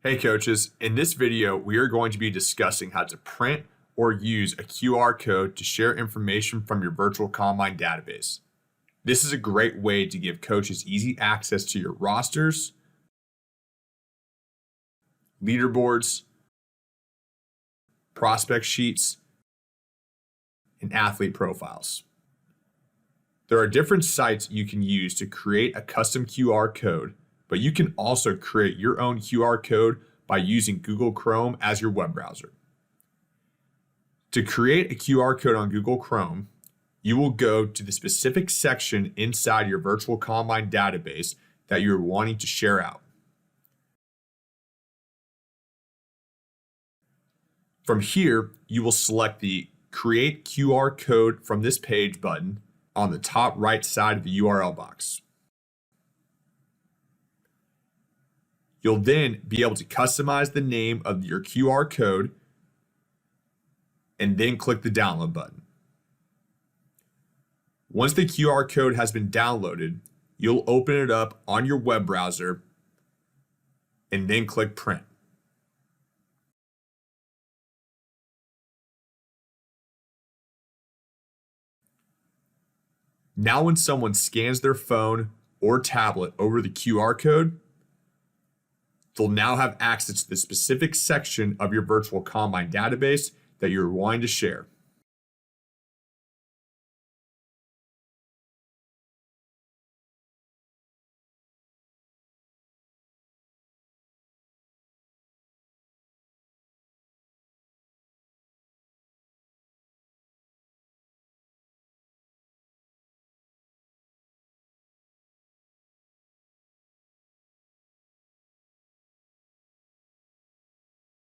Hey coaches, in this video, we are going to be discussing how to print or use a QR code to share information from your virtual combine database. This is a great way to give coaches easy access to your rosters, leaderboards, prospect sheets, and athlete profiles. There are different sites you can use to create a custom QR code, but you can also create your own QR code by using Google Chrome as your web browser. To create a QR code on Google Chrome, you will go to the specific section inside your virtual combine database that you're wanting to share out. From here, you will select the Create QR Code from this page button on the top right side of the URL box. You'll then be able to customize the name of your QR code and then click the download button. Once the QR code has been downloaded, you'll open it up on your web browser and then click print. Now when someone scans their phone or tablet over the QR code, they'll now have access to the specific section of your virtual combine database that you're wanting to share.